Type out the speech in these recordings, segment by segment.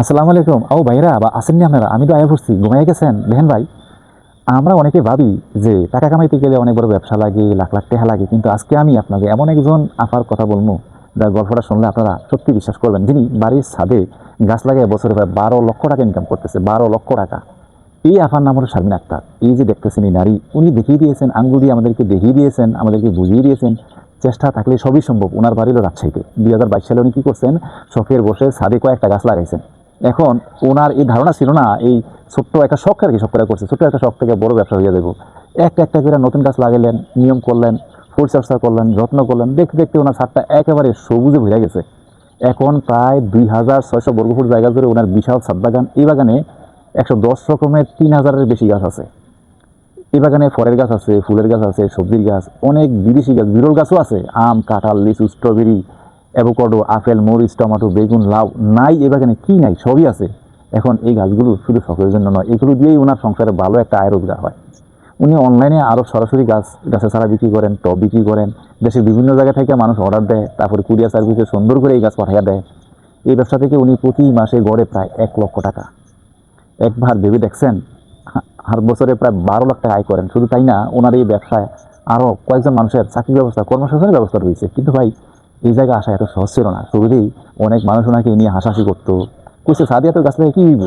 আসসালামু আলাইকুম। ও ভাইরা বা আসেননি আপনারা? আমি তো আয়া পড়ছি, ঘুমাইয়া গেছেন? দেখেন ভাই, আমরা অনেকে ভাবি যে টাকা কামাইতে গেলে অনেক বড় ব্যবসা লাগে, লাখ লাখ টাকা লাগে, কিন্তু আজকে আমি আপনাকে এমন একজন আপার কথা বলবো যার গল্পটা শুনলে আপনারা সত্যি বিশ্বাস করবেন, যিনি বাড়ির ছাদে গাছ লাগায় বছরে প্রায় 12 লক্ষ টাকা ইনকাম করতেছে। 12 লক্ষ টাকা। এই আপার নাম হলো শারমিন আক্তার। এই যে দেখতেছেন এই নারী, উনি দেখিয়ে দিয়েছেন, আঙ্গুল দিয়ে আমাদেরকে দেখিয়ে দিয়েছেন, আমাদেরকে বুঝিয়ে দিয়েছেন চেষ্টা থাকলে সবই সম্ভব। ওনার বাড়ি হলো রাজশাহীতে। 2022 সালে উনি কী করছেন, শখের বসে ছাদে কয়েকটা গাছ লাগাইছেন। এখন ওনার এই ধারণা ছিল না এই ছোট্ট একটা শখ আর কি, শখ করে করছে, ছোট্ট একটা শখ থেকে বড় ব্যবসা হয়ে যাবে। একটা একটা করে নতুন গাছ লাগাইলেন, নিয়ম করলেন, পরিচর্যা করলেন, যত্ন করলেন, দেখতে দেখতে ওনার ছাদটা একেবারে সবুজে ভরে গেছে। এখন প্রায় 2600 বর্গফুট জায়গা জুড়ে ওনার বিশাল ছাদ বাগান। এই বাগানে 110 রকমের 3000-এর বেশি গাছ আছে। এই বাগানে ফলের গাছ আছে, ফুলের গাছ আছে, সবজির গাছ, অনেক বিদেশি গাছ, বিরল গাছও আছে। আম, কাঁঠাল, লিচু, স্ট্রবেরি, অ্যাভোকাডো, আপেল, মরিচ, টমেটো, বেগুন, লাউ নাই এ বাগানে কি নাই, সবই আছে। এখন এই গাছগুলো শুধু শখের জন্য নয়, এগুলো দিয়েই ওনার সংসারে ভালো একটা আয় রোজগার হয়। উনি অনলাইনে আরও সরাসরি গাছের চারা বিক্রি করেন, টব বিক্রি করেন। দেশের বিভিন্ন জায়গা থেকে মানুষ অর্ডার দেয়, তারপরে কুরিয়ার সার্ভিসে সুন্দর করে এই গাছ পাঠিয়ে দেয়। এই ব্যবসা থেকে উনি প্রতি মাসে গড়ে প্রায় 1 লক্ষ টাকা। একবার ভেবে দেখছেন, আর বছরে প্রায় 12 লাখ টাকা আয় করেন। শুধু তাই না, ওনার এই ব্যবসায় আরও কয়েকজন মানুষের চাকরির ব্যবস্থা, কর্মসংস্থানের ব্যবস্থা রয়েছে। কিন্তু ভাই, এই জায়গায় আসা এত সহজ ছিল না। শুরুতেই অনেক মানুষ ওনাকে নিয়ে হাসাহাসি করতো, কইছে সাদিয়া তো গাছ লাগে কী হইব,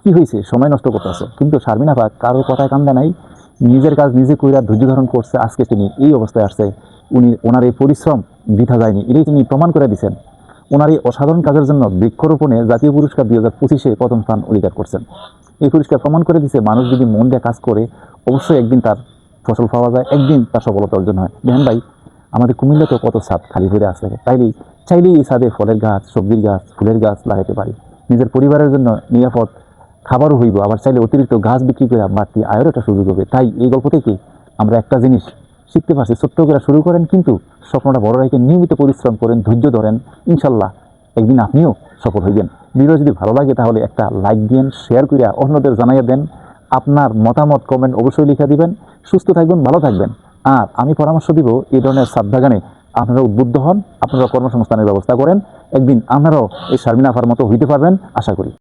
কী হয়েছে, সময় নষ্ট করতেছো। কিন্তু শারমিন আপা কারোর কথায় কান্দা নাই, নিজের কাজ নিজে কইরা ধৈর্য ধারণ করছে। আজকে তিনি এই অবস্থায় আসছে। ওনার এই পরিশ্রম বৃথা যায়নি, এটাই তিনি প্রমাণ করে দিয়েছেন। ওনার এই অসাধারণ কাজের জন্য বৃক্ষরোপণে জাতীয় পুরস্কার 2025-এ প্রথম স্থান অধিকার করছেন। এই পুরস্কার প্রমাণ করে দিচ্ছে, মানুষ যদি মন দিয়ে কাজ করে অবশ্যই একদিন তার ফসল পাওয়া যায়, একদিন তার সফলতা অর্জন হয়। দেখেন ভাই, আমাদের কুমিল্লা তো কত ছাদ খালি হয়ে আছে, চাইলেই এই ছাদে ফলের গাছ, সবজির গাছ, ফুলের গাছ লাগাতে পারি। নিজের পরিবারের জন্য নিরাপদ খাবারও হইব, আবার চাইলে অতিরিক্ত গাছ বিক্রি করে বাড়তি আয়েরও একটা সুযোগ হবে। তাই এই গল্প থেকে আমরা একটা জিনিস শিখতে পারছি, ছোট্ট করে শুরু করেন, কিন্তু স্বপ্নটা বড় রেখে নিয়মিত পরিশ্রম করেন, ধৈর্য ধরেন, ইনশাল্লাহ একদিন আপনিও সফল হইবেন। ভিডিও যদি ভালো লাগে তাহলে একটা লাইক দিন, শেয়ার করিয়া অন্যদের জানাইয়া দেন। আপনার মতামত কমেন্ট অবশ্যই লিখে দিবেন। সুস্থ থাকবেন, ভালো থাকবেন। আর আমি পরামর্শ দিব, এই ধরনের ছাদ বাগানে আপনারা উদ্বুদ্ধ হন, আপনারা কর্মসংস্থানের ব্যবস্থা করেন। একদিন আপনারাও এই শারমিন আপার মতো হইতে পারবেন আশা করি।